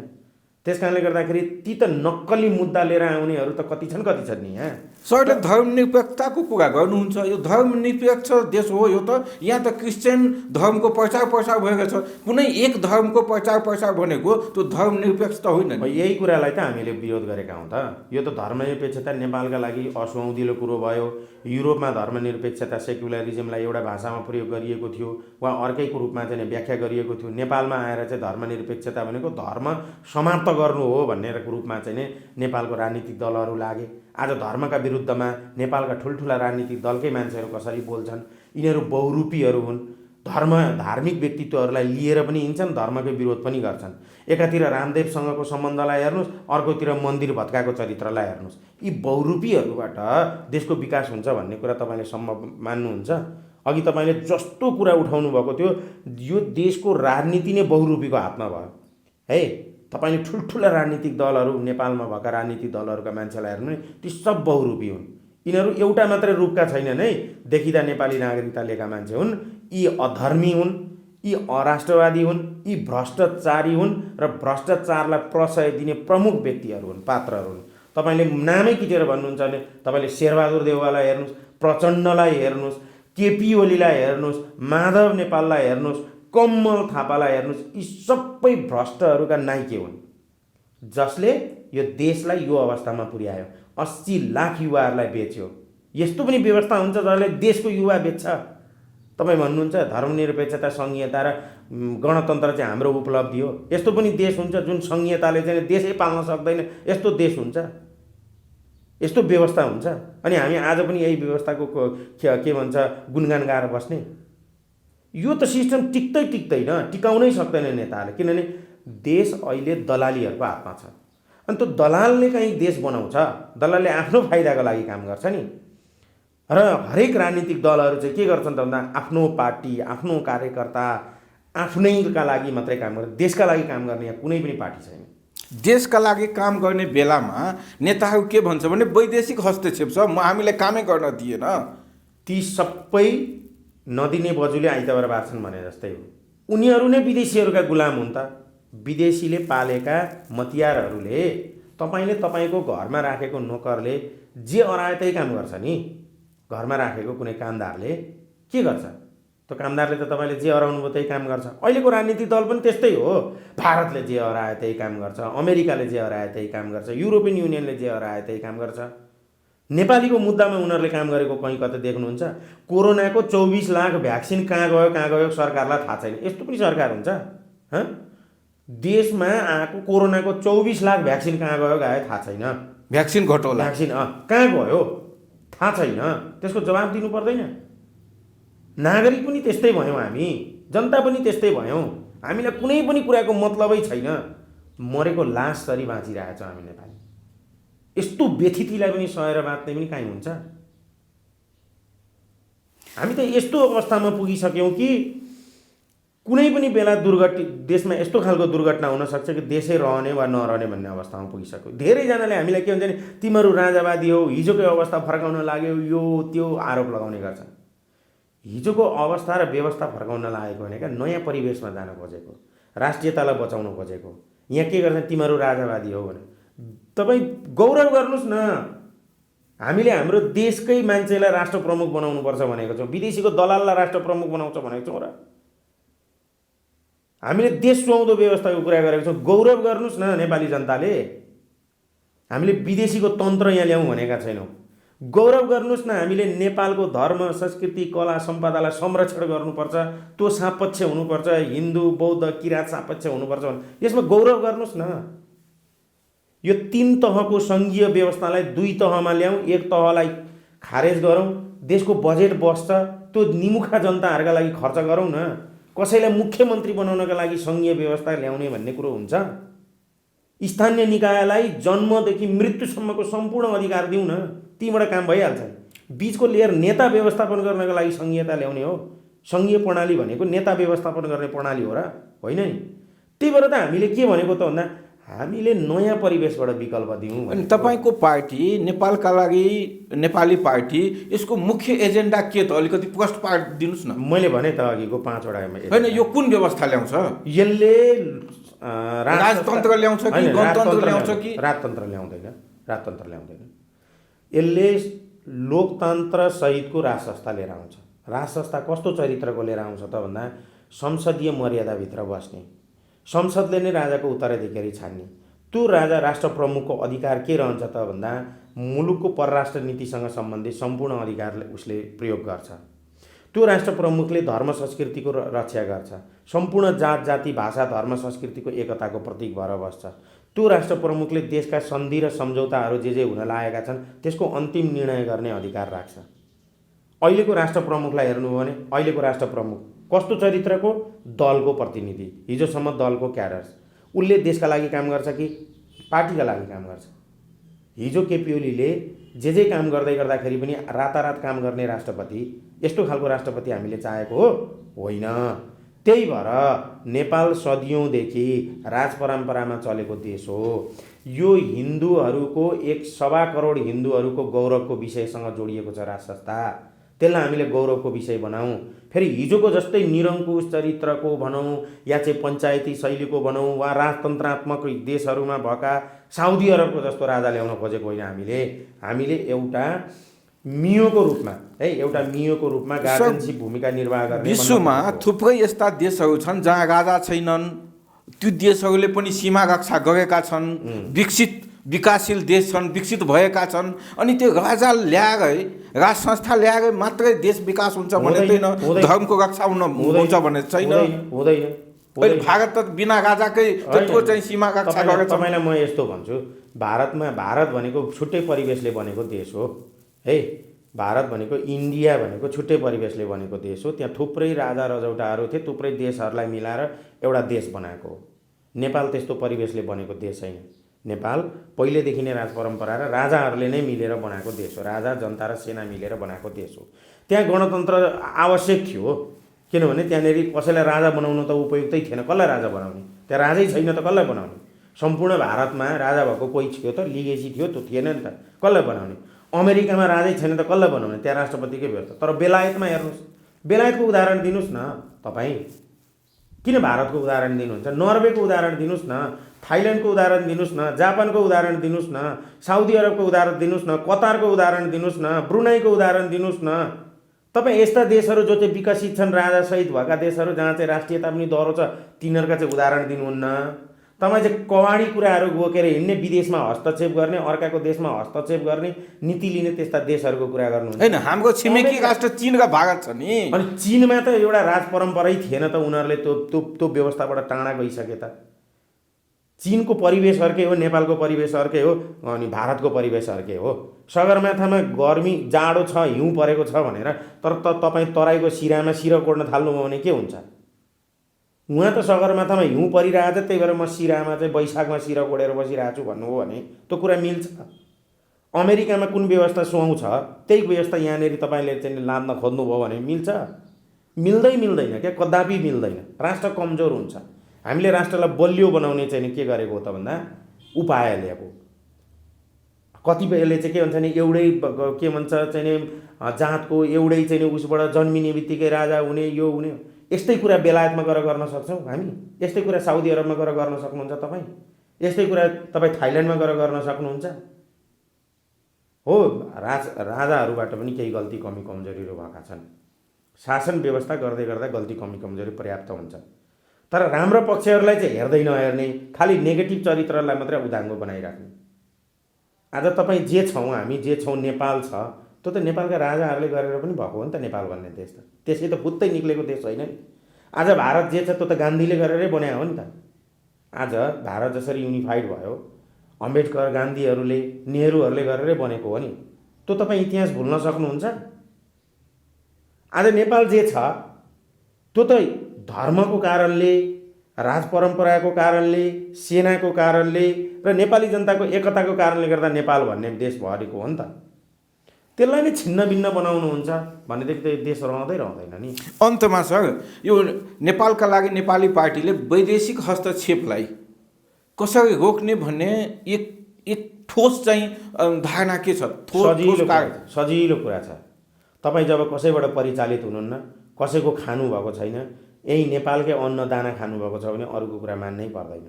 त्यस कारणले गर्दाखेरि ती त नक्कली मुद्दा लिएर आउनेहरू त कति छन् नि यहाँ। सरले धर्मनिरपेक्षताको कुरा गर्नुहुन्छ। यो धर्मनिरपेक्ष देश हो यो त। यहाँ त क्रिस्चियन धर्मको प्रचार प्रसार भएको छ। कुनै एक धर्मको प्रचार प्रसार भनेको त्यो धर्मनिरपेक्षता होइन। यही कुरालाई त हामीले विरोध गरेका हौँ त। यो त धर्मनिरपेक्षता नेपालका लागि असुहाउँदिलो कुरो भयो। युरोपमा धर्मनिरपेक्षता सेक्युलरिजमलाई एउटा भाषामा प्रयोग गरिएको थियो वा अर्कैको रूपमा चाहिँ व्याख्या गरिएको थियो। नेपालमा आएर चाहिँ धर्मनिरपेक्षता भनेको धर्म समाप्त गर्नु हो भन्ने रूपमा चाहिँ नेपालको राजनीतिक दलहरू लागे। आज धर्मका विरुद्धमा नेपालका ठुल्ठुला राजनीतिक दलकै मान्छेहरू कसरी बोल्छन्? यिनीहरू बहुरूपीहरू हुन्। धार्मिक व्यक्तित्वहरूलाई लिएर पनि हिँड्छन्, धर्मको विरोध पनि गर्छन्। एकातिर रामदेवसँगको सम्बन्धलाई हेर्नुहोस्, अर्कोतिर मन्दिर भत्काएको चरित्रलाई हेर्नुहोस्। यी बहुरूपीहरूबाट देशको विकास हुन्छ भन्ने कुरा तपाईँले सम्भव मान्नुहुन्छ? अघि तपाईँले जस्तो कुरा उठाउनु भएको थियो, यो देशको राजनीति नै बहुरूपीको हातमा भयो है। तपाईँले ठुल्ठुला राजनीतिक दलहरू, नेपालमा भएका राजनीतिक दलहरूका मान्छेलाई हेर्नु नि, ती सब बहुरूपी हुन्। यिनीहरू एउटा मात्रै रूपका छैनन् है, देखिँदा नेपाली नागरिकता लिएका मान्छे हुन्। यी अधर्मी हुन्, यी अराष्ट्रवादी हुन्, यी भ्रष्टाचारी हुन् र भ्रष्टाचारलाई प्रशय दिने प्रमुख व्यक्तिहरू हुन्, पात्रहरू हुन्। तपाईँले नामै किटेर भन्नुहुन्छ भने तपाईँले शेरबहादुर देउवालाई हेर्नुहोस्, प्रचण्डलाई हेर्नुहोस्, केपी ओलीलाई हेर्नुहोस्, माधव नेपाललाई हेर्नुहोस्, कमल थापालाई हेर्नुहोस्। यी सबै भ्रष्टहरूका नाइके हुन् जसले यो देशलाई यो अवस्थामा पुर्यायो। 80 लाख युवाहरूलाई बेच्यो। यस्तो पनि व्यवस्था हुन्छ जसले देशको युवा बेच्छ? तपाईँ भन्नुहुन्छ धर्मनिरपेक्षता, सङ्घीयता र गणतन्त्र चाहिँ हाम्रो उपलब्धि हो। यस्तो पनि देश हुन्छ जुन सङ्घीयताले चाहिँ देशै पाल्न सक्दैन? यस्तो देश हुन्छ, यस्तो व्यवस्था हुन्छ? अनि हामी आज पनि यही व्यवस्थाको के भन्छ गुणगान गाएर बस्ने? यो त सिस्टम टिक्दैन, टिकाउनै सक्दैन नेताहरूले। किनभने देश अहिले दलालीहरूको हातमा छ। अनि त्यो दलालले कहीँ देश बनाउँछ? दलालले आफ्नो फाइदाको लागि काम गर्छ नि। र हरेक राजनीतिक दलहरू चाहिँ के गर्छन् त भन्दा आफ्नो पार्टी, आफ्नो कार्यकर्ता, आफ्नैका लागि मात्रै काम गर्छ। देशका लागि काम गर्ने यहाँ कुनै पनि पार्टी छैन। देशका लागि काम गर्ने बेलामा नेताहरू के भन्छ भने वैदेशिक हस्तक्षेप छ, हामीलाई कामै गर्न दिएन। ती सबै नदिने बजुले आइतबार बार्छन् भने जस्तै हो। उनीहरू नै विदेशीहरूका गुलाम हुन् त। विदेशीले पालेका मतियारहरूले, तपाईँले तपाईँको घरमा राखेको नोकरले जे अराए त्यही काम गर्छ नि। घरमा राखेको कुनै कामदारले के गर्छ? त्यो कामदारले त तपाईँले जे अराउनु भयो त्यही काम गर्छ। अहिलेको राजनीतिक दल पनि त्यस्तै हो। भारतले जे अराए त्यही काम गर्छ, अमेरिकाले जे अराए त्यही काम गर्छ, युरोपियन युनियनले जे अराए त्यही काम गर्छ। नेपालीको मुद्दामा उनीहरूले काम गरेको कहीँ कतै देख्नुहुन्छ? कोरोनाको 24 लाख भ्याक्सिन कहाँ गयो सरकारलाई थाहा छैन। यस्तो पनि सरकार हुन्छ? देशमा आएको कोरोनाको 24 लाख भ्याक्सिन कहाँ गयो थाहा छैन। भ्याक्सिन घटोला, भ्याक्सिन कहाँ गयो थाहा छैन। त्यसको जवाब दिनु पर्दैन? नागरिक पनि त्यस्तै भयौँ, हामी जनता पनि त्यस्तै भयौँ। हामीलाई कुनै पनि कुराको मतलबै छैन। मरेको लाससरी बाँचिरहेछौँ हामी नेपाली। यस्तो व्यथितिलाई पनि सहेर बाँच्ने पनि कहीँ हुन्छ? हामी त यस्तो अवस्थामा पुगिसक्यौँ कि कुनै पनि बेला देशमा यस्तो खालको दुर्घटना हुन सक्छ कि देशै रहने वा नरहने भन्ने अवस्थामा पुगिसक्यो। धेरैजनाले हामीलाई के भन्छ भने तिमीहरू राजावादी हो, हिजोकै अवस्था फर्काउन लाग्यो, यो त्यो आरोप लगाउने गर्छन्। हिजोको अवस्था र व्यवस्था फर्काउन लागेको होइन क्या, नयाँ परिवेशमा जान खोजेको, राष्ट्रियतालाई बचाउन खोजेको। यहाँ के गर्छ? तिमीहरू राजावादी हो भने तपाईँ गौरव गर्नुहोस् न। हामीले हाम्रो देशकै मान्छेलाई राष्ट्र प्रमुख बनाउनुपर्छ भनेको छौँ, विदेशीको दलाललाई राष्ट्र प्रमुख बनाउँछ भनेको छौँ र? हामीले देश सुहाउँदो व्यवस्थाको कुरा गरेको छौँ। गौरव गर्नुहोस् न नेपाली जनताले। हामीले विदेशीको तन्त्र यहाँ ल्याउँ भनेका छैनौँ। गौरव गर्नुहोस् न। हामीले नेपालको धर्म, संस्कृति, कला, सम्पदालाई संरक्षण गर्नुपर्छ, त्यो सापेक्ष हुनुपर्छ, हिन्दू, बौद्ध, किराँत सापेक्ष हुनुपर्छ भने यसमा गौरव गर्नुहोस् न। यो 3 तहको सङ्घीय व्यवस्थालाई 2 तहमा ल्याउँ, एक तहलाई खारेज गरौँ, देशको बजेट बस्छ, त्यो निमुखा जनताहरूका लागि खर्च गरौँ न। कसैलाई मुख्यमन्त्री बनाउनका लागि सङ्घीय व्यवस्था ल्याउने भन्ने कुरो हुन्छ। स्थानीय निकायलाई जन्मदेखि मृत्युसम्मको सम्पूर्ण अधिकार दिउँ न, तीबाट काम भइहाल्छ। बिचको लेयर नेता व्यवस्थापन गर्नका लागि सङ्घीयता ल्याउने हो। सङ्घीय प्रणाली भनेको नेता व्यवस्थापन गर्ने प्रणाली हो र होइन नि। त्यही भएर त हामीले के भनेको त भन्दा हामीले नयाँ परिवेशबाट विकल्प दिउँ। अनि तपाईँको पार्टी नेपालका लागि नेपाली पार्टी यसको मुख्य एजेन्डा के त अलिकति स्पष्ट पारिदिनुहोस् न। मैले भने त अघिको 5 वटा होइन, यो कुन व्यवस्था ल्याउँछ? यसले राजतन्त्र ल्याउँछ कि गणतन्त्र ल्याउँछ कि? राजतन्त्र ल्याउँदैन। यसले लोकतन्त्र सहितको राजसंस्था लिएर आउँछ। राजसंस्था कस्तो चरित्रको लिएर आउँछ त भन्दा संसदीय मर्यादाभित्र बस्ने, संसदले नै राजाको उत्तराधिकारी छान्ने। त्यो राजा राष्ट्र प्रमुखको अधिकार के रहन्छ त भन्दा मुलुकको परराष्ट्र नीतिसँग सम्बन्धित सम्पूर्ण अधिकारले उसले प्रयोग गर्छ। त्यो राष्ट्र प्रमुखले धर्म संस्कृतिको रक्षा गर्छ। सम्पूर्ण जात जाति भाषा धर्म संस्कृतिको एकताको प्रतीक भएर बस्छ। त्यो राष्ट्र प्रमुखले देशका सन्धि र सम्झौताहरू जे हुन लागेका छन् त्यसको अन्तिम निर्णय गर्ने अधिकार राख्छ। अहिलेको राष्ट्र प्रमुखलाई हेर्नु हो भने अहिलेको राष्ट्र प्रमुख कस्तो चरित्रको? दलको प्रतिनिधि, हिजोसम्म दलको क्याडर्स। उसले देशका लागि काम गर्छ कि पार्टीका लागि काम गर्छ? हिजो केपी ओलीले जे काम गर्दाखेरि पनि रातारात काम गर्ने राष्ट्रपति, यस्तो खालको राष्ट्रपति हामीले चाहेको हो होइन। त्यही भएर नेपाल सदियौँदेखि राज परम्परामा चलेको देश हो। यो हिन्दूहरूको 1.25 करोड हिन्दूहरूको गौरवको विषयसँग जोडिएको छ राज संस्था। त्यसलाई हामीले गौरवको विषय बनाऊँ। फेरि हिजोको जस्तै निरङ्कुश चरित्रको भनौँ या चाहिँ पञ्चायती शैलीको भनौँ वा राजतन्त्रात्मक देशहरूमा भएका साउदी अरबको जस्तो राजा ल्याउन खोजेको होइन। हामीले एउटा मियोको रूपमा गार्जियनसिप भूमिका निर्वाह गर्ने। विश्वमा थुप्रै यस्ता देशहरू छन् जहाँ राजा छैनन्। त्यो देशहरूले पनि सीमा रक्षा गरेका छन्। विकासशील देश छन्, विकसित भएका छन्। अनि त्यो राजा ल्याएरै राज संस्था ल्याएरै मात्रै देश विकास हुन्छ भने छैन, धर्मको रक्षा हुन्छ भने छैन। हुँदैन। भारत त बिना राजाकै त्यत्रो चाहिँ सीमा रक्षा गरेको छ। तपाईँलाई म यस्तो भन्छु, भारत भनेको छुट्टै परिवेशले बनेको देश हो है। भारत भनेको इन्डिया भनेको छुट्टै परिवेशले बनेको देश हो। त्यहाँ थुप्रै राजा रजौटाहरू थिए, थुप्रै देशहरूलाई मिलाएर एउटा देश बनाएको हो। नेपाल त्यस्तो परिवेशले बनेको देश छैन। नेपाल पहिलेदेखि नै राज परम्परा र राजाहरूले नै मिलेर बनाएको देश हो। राजा जनता र सेना मिलेर बनाएको देश हो। त्यहाँ गणतन्त्र आवश्यक थियो, किनभने त्यहाँनिर कसैलाई राजा बनाउनु त उपयुक्तै थिएन। कसलाई राजा बनाउने? त्यहाँ राजै छैन त कसलाई बनाउने? सम्पूर्ण भारतमा राजा भएको कोही थियो त? लिगेसी थियो त? थिएन नि त। कसलाई बनाउने? अमेरिकामा राजै छैन त कसलाई बनाउने? त्यहाँ राष्ट्रपतिकै व्यवस्था। तर बेलायतमा हेर्नुहोस्, बेलायतको उदाहरण दिनुहोस् न तपाईँ। किन भारतको उदाहरण दिनुहुन्छ? नर्वेको उदाहरण दिनुहोस् न, थाइल्यान्डको उदाहरण दिनुहोस् न, जापानको उदाहरण दिनुहोस् न, साउदी अरबको उदाहरण दिनुहोस् न, कतारको उदाहरण दिनुहोस् न, ब्रुनाईको उदाहरण दिनुहोस् न। तपाईँ यस्ता देशहरू जो चाहिँ विकसित छन्, राजासहित भएका देशहरू जहाँ चाहिँ राष्ट्रियता पनि डह्रो छ, तिनीहरूका चाहिँ उदाहरण दिनुहुन्न। तपाईँ चाहिँ कवाडी कुराहरू बोकेर हिँड्ने, विदेशमा हस्तक्षेप गर्ने, अर्काको देशमा हस्तक्षेप गर्ने, नीति लिने त्यस्ता देशहरूको कुरा गर्नुहुन्छ। होइन, हाम्रो छिमेकी राष्ट्र चीनका भाग छ नि। अनि चीनमा त एउटा राज परम्परै थिएन त, उनीहरूले त्यो व्यवस्थाबाट टाढा गइसके त। चीनको परिवेश अर्कै हो, नेपालको परिवेश अर्कै हो, अनि भारतको परिवेश अर्कै हो। सगरमाथामा गर्मी जाडो छ, हिउँ परेको छ भनेर तर तपाईँ तराईको सिरामा सिर कोड्न थाल्नुभयो भने के हुन्छ? उहाँ त सगरमाथामा हिउँ परिरहेको छ, त्यही भएर म सिरामा चाहिँ वैशाखमा सिर कोडेर बसिरहेको छु भन्नुभयो भने त्यो कुरा मिल्छ? अमेरिकामा कुन व्यवस्था सुहाउँछ त्यही व्यवस्था यहाँनिर तपाईँले चाहिँ लाद्न खोज्नुभयो भने मिल्छ? मिल्दैन क्या, कदापि मिल्दैन। राष्ट्र कमजोर हुन्छ। हामीले राष्ट्रलाई बलियो बनाउने चाहिँ के गरेको हो त भन्दा उपाय ल्याएको। कतिपयले चाहिँ के भन्छ नि, एउटै के भन्छ चाहिँ जातको एउटै चाहिँ उसबाट जन्मिने बित्तिकै राजा हुने, यो हुने। यस्तै कुरा बेलायतमा गएर गर्न सक्छौँ हामी? यस्तै कुरा साउदी अरबमा गएर गर्न सक्नुहुन्छ तपाईँ? यस्तै कुरा तपाईँ थाइल्यान्डमा गएर गर्न सक्नुहुन्छ? हो, राजाहरूबाट पनि केही गल्ती कमी कमजोरीहरू भएका छन्। शासन व्यवस्था गर्दै गर्दा गल्ती कमी कमजोरी पर्याप्त हुन्छ। तर राम्रो पक्षहरूलाई चाहिँ हेर्दै नहेर्ने, खालि नेगेटिभ चरित्रलाई मात्रै उदाङ्गो बनाइराख्ने। आज तपाईँ जे छौँ, हामी जे छौँ, नेपाल छ, त्यो त नेपालका राजाहरूले गरेर पनि भएको हो नि त। नेपाल भन्ने देश त त्यसै त फुत्तै निक्लेको देश होइन नि। आज भारत जे छ त्यो त गान्धीले गरेरै बनायो हो नि त। आज भारत जसरी युनिफाइड भयो, अम्बेडकर, गान्धीहरूले, नेहरूले गरेरै बनेको हो नि। त्यो तपाईँ इतिहास भुल्न सक्नुहुन्छ? आज नेपाल जे छ त्यो त धर्मको कारणले, राज परम्पराको कारणले, सेनाको कारणले र नेपाली जनताको एकताको कारणले गर्दा नेपाल भन्ने देश भरेको हो नि त। त्यसलाई नै छिन्न भिन्न बनाउनुहुन्छ भनेदेखि त देश रहँदैन नि। अन्तमा सर, यो नेपालका लागि नेपाली पार्टीले वैदेशिक हस्तक्षेपलाई कसरी रोक्ने भन्ने एक ठोस चाहिँ धारणा के छ? सजिलो कुरा छ। तपाईँ जब कसैबाट परिचालित हुनुहुन्न, कसैको खानुभएको छैन, यही नेपालकै अन्न दाना खानुभएको छ भने अरूको कुरा मान्नै पर्दैन।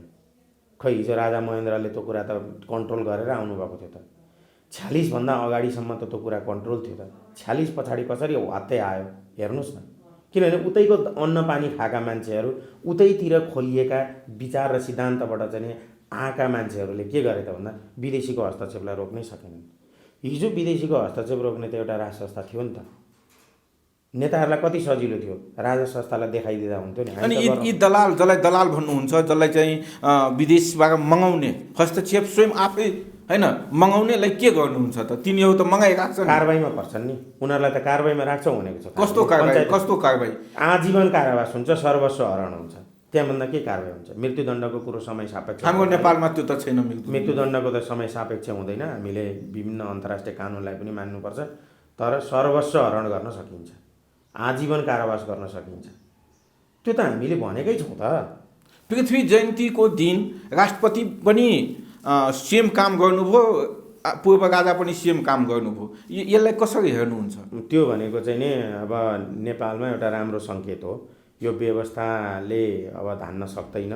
खै हिजो राजा महेन्द्रले त्यो कुरा त कन्ट्रोल गरेर आउनुभएको थियो त। 46 भन्दा अगाडिसम्म त त्यो कुरा कन्ट्रोल थियो त। 46 पछाडि कसरी वात्तै आयो हेर्नुहोस् न। किनभने उतैको अन्न पानी खाएका मान्छेहरू, उतैतिर खोलिएका विचार र सिद्धान्तबाट चाहिँ आएका मान्छेहरूले के गरे त भन्दा विदेशीको हस्तक्षेपलाई रोक्नै सकेनन्। हिजो विदेशीको हस्तक्षेप रोक्ने त एउटा राज संस्था थियो नि त। नेताहरूलाई कति सजिलो थियो, राजा संस्थालाई देखाइदिँदा हुन्थ्यो नि। अनि यी दलाल, जसलाई दलाल भन्नुहुन्छ, जसलाई चाहिँ विदेशबाट मगाउने हस्तक्षेप स्वयं आफै होइन मगाउनेलाई के गर्नुहुन्छ त? तिनीहरू त मगाइराख्छन्, कारबाहीमा पर्छन् नि। उनीहरूलाई त कारबाहीमा राख्छौँ भनेको छ। कस्तो कारबाही? आजीवन कारावास हुन्छ, सर्वस्व हरण हुन्छ। त्यहाँभन्दा के कारबाही हुन्छ? मृत्युदण्डको कुरो समय सापेक्ष। हाम्रो नेपालमा त्यो त छैन। मृत्युदण्डको त समय सापेक्ष हुँदैन। हामीले विभिन्न अन्तर्राष्ट्रिय कानुनलाई पनि मान्नुपर्छ। तर सर्वस्व हरण गर्न सकिन्छ, आजीवन कारावास गर्न सकिन्छ। त्यो त हामीले भनेकै छौँ त। पृथ्वी जयन्तीको दिन राष्ट्रपति पनि सेम काम गर्नुभयो, पूर्व राजा पनि सेम काम गर्नुभयो। यसलाई कसरी हेर्नुहुन्छ? त्यो भनेको चाहिँ नि अब नेपालमा एउटा राम्रो सङ्केत हो। यो व्यवस्थाले अब धान्न सक्दैन।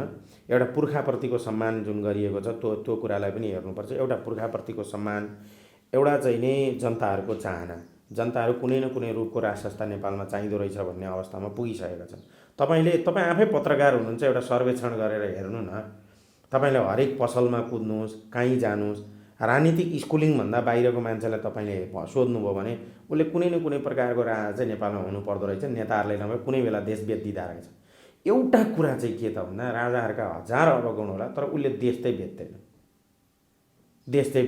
एउटा पुर्खाप्रतिको सम्मान जुन गरिएको छ त्यो कुरालाई पनि हेर्नुपर्छ। एउटा पुर्खाप्रतिको सम्मान, एउटा चाहिँ नि जनताहरूको चाहना, जनताहरू कुनै न कुनै रूपको राज संस्था नेपालमा चाहिँदो रहेछ भन्ने अवस्थामा पुगिसकेका छन्। तपाईँ आफै पत्रकार हुनुहुन्छ, एउटा सर्वेक्षण गरेर हेर्नु न। तपाईँले हरेक पसलमा कुद्नुहोस्, कहीँ जानुहोस्, राजनीतिक स्कुलिङभन्दा बाहिरको मान्छेलाई तपाईँले सोध्नुभयो भने उसले कुनै न कुनै प्रकारको राज चाहिँ नेपालमा हुनुपर्दो रहेछ। नेताहरूले नभए कुनै बेला देश बेच्दिँदा रहेछ। एउटा कुरा चाहिँ के त भन्दा राजाहरूका हजार अवगुण होला, तर उसले देश चाहिँ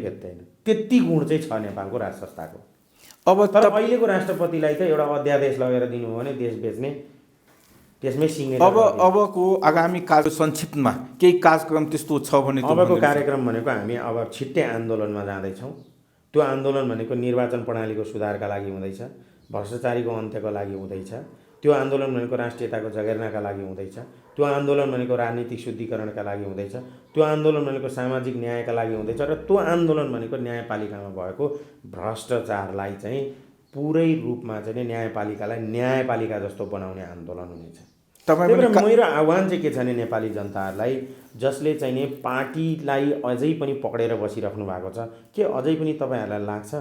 बेच्दैन। त्यति गुण चाहिँ छ नेपालको राज संस्थाको। अब तर अहिलेको राष्ट्रपतिलाई त एउटा अध्यादेश लगेर दिनुभयो भने देश बेच्ने, त्यसमै सिङ्गे। अबको आगामी कार्य संक्षिप्तमा केही कार्यक्रम त्यस्तो छ भने? अबको कार्यक्रम भनेको हामी अब छिट्टै आन्दोलनमा जाँदैछौँ। त्यो आन्दोलन भनेको निर्वाचन प्रणालीको सुधारका लागि हुँदैछ, भ्रष्टाचारीको अन्त्यको लागि हुँदैछ। त्यो आन्दोलन भनेको राष्ट्रियताको जगेर्नाका लागि हुँदैछ। त्यो आन्दोलन भनेको राजनीतिक शुद्धिकरणका लागि हुँदैछ। त्यो आन्दोलन भनेको सामाजिक न्यायका लागि हुँदैछ। र त्यो आन्दोलन भनेको न्यायपालिकामा भएको भ्रष्टाचारलाई चाहिँ पुरै रूपमा चाहिँ न्यायपालिकालाई न्यायपालिका जस्तो बनाउने आन्दोलन हुनेछ। मेरो आह्वान चाहिँ के छ भने नेपाली जनताहरूलाई, जसले चाहिँ नि पार्टीलाई अझै पनि पक्रेर बसिराख्नु भएको छ, के अझै पनि तपाईँहरूलाई लाग्छ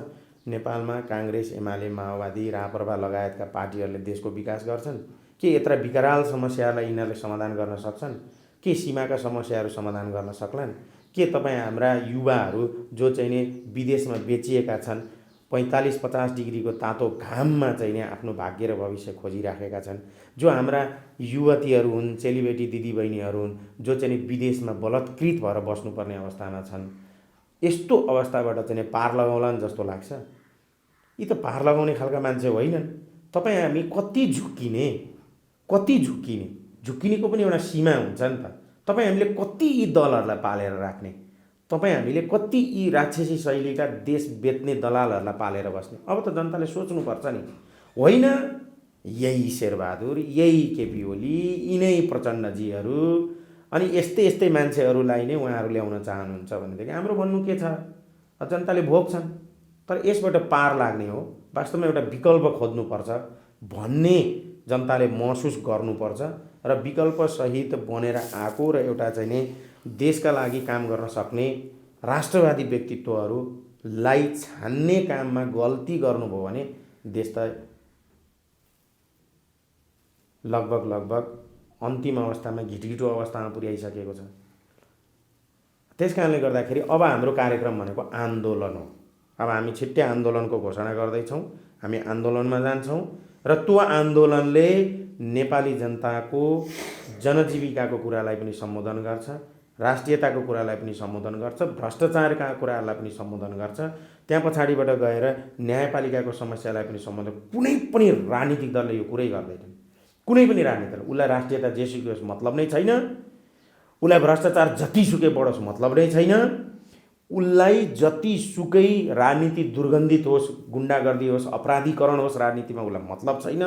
नेपालमा काङ्ग्रेस, एमाले, माओवादी, राप्रपा लगायतका पार्टीहरूले देशको विकास गर्छन्? के यत्र विकराल समस्याहरूलाई यिनीहरूले समाधान गर्न सक्छन्? के सीमाका समस्याहरू समाधान गर्न सक्लान्? के तपाईँ हाम्रा युवाहरू जो चाहिँ नि विदेशमा बेचिएका छन्, 45-50 डिग्रीको तातो घाममा चाहिँ नि आफ्नो भाग्य र भविष्य खोजिराखेका छन्, जो हाम्रा युवतीहरू हुन्, चेलीबेटी दिदीबहिनीहरू हुन्, जो चाहिँ नि विदेशमा बलात्कृत भएर बस्नुपर्ने अवस्थामा छन्, यस्तो अवस्थाबाट चाहिँ पार लगाउलान् जस्तो लाग्छ? यी त पार लगाउने खालका मान्छे होइनन्। तपाईँ हामी कति झुक्किनेको पनि एउटा सीमा हुन्छ नि त। तपाईँ हामीले कति यी दलहरूलाई पालेर राख्ने, तपाईँ हामीले कति यी राक्षसी शैलीका देश बेच्ने दलालहरूलाई पालेर बस्ने? अब त जनताले सोच्नुपर्छ नि। होइन यही शेरबहादुर, यही केपी ओली, यिनै प्रचण्डजीहरू अनि यस्तै मान्छेहरूलाई नै उहाँहरू ल्याउन चाहनुहुन्छ भनेदेखि हाम्रो भन्नु के छ? जनताले भोग्छन्। तर यसबाट पार लाग्ने हो, वास्तवमा एउटा विकल्प खोज्नुपर्छ भन्ने जनताले महसुस गर्नुपर्छ। र विकल्पसहित बनेर आएको र एउटा चाहिँ नि देशका लागि काम गर्न सक्ने राष्ट्रवादी व्यक्तित्वहरूलाई छान्ने काममा गल्ती गर्नुभयो भने देश त लगभग अन्तिम अवस्थामा घिटघिटो अवस्थामा पुर्याइसकेको छ। त्यस कारणले गर्दाखेरि अब हाम्रो कार्यक्रम भनेको आन्दोलन हो। अब हामी छिट्टै आन्दोलनको घोषणा गर्दैछौँ। हामी आन्दोलनमा जान्छौँ र त्यो आन्दोलनले नेपाली जनताको जनजीविकाको कुरालाई पनि सम्बोधन गर्छ राष्ट्रियताको कुरालाई पनि सम्बोधन गर्छ, भ्रष्टाचारका कुराहरूलाई पनि सम्बोधन गर्छ। त्यहाँ पछाडिबाट गएर न्यायपालिकाको समस्यालाई पनि सम्बोधन, कुनै पनि राजनीतिक दलले यो कुरै गर्दैनन्। कुनै पनि राजनीतिक दल, उसलाई राष्ट्रियता जेसुकै होस् मतलब नै छैन, उसलाई भ्रष्टाचार जतिसुकै बढोस् मतलब नै छैन, उसलाई जतिसुकै राजनीति दुर्गन्धित होस्, गुन्डागर्दी होस्, अपराधीकरण होस् राजनीतिमा उसलाई मतलब छैन।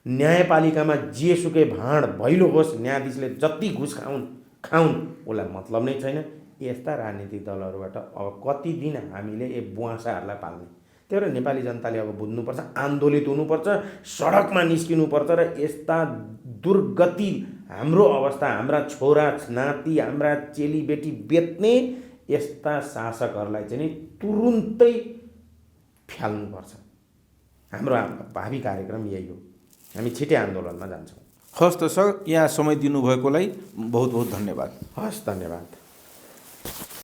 न्यायपालिकामा जेसुकै भाँड भैलो होस्, न्यायाधीशले जति घुस खाउन् उसलाई मतलब नै छैन। यस्ता राजनीतिक दलहरूबाट अब कति दिन हामीले ए बुवासाहरूलाई पाल्ने? त्यही भएर नेपाली जनताले अब बुझ्नुपर्छ, आन्दोलित हुनुपर्छ, सडकमा निस्किनुपर्छ र यस्ता दुर्गति हाम्रो अवस्था, हाम्रा छोरा नाति, हाम्रा चेलीबेटी बेच्ने यस्ता शासकहरूलाई चाहिँ नि तुरुन्तै फ्याल्नुपर्छ। हाम्रो भावी कार्यक्रम यही हो। हामी छिटै आन्दोलनमा जान्छौँ। हस् त सर, यहाँ समय दिनुभएकोलाई बहुत बहुत धन्यवाद। हस्, धन्यवाद।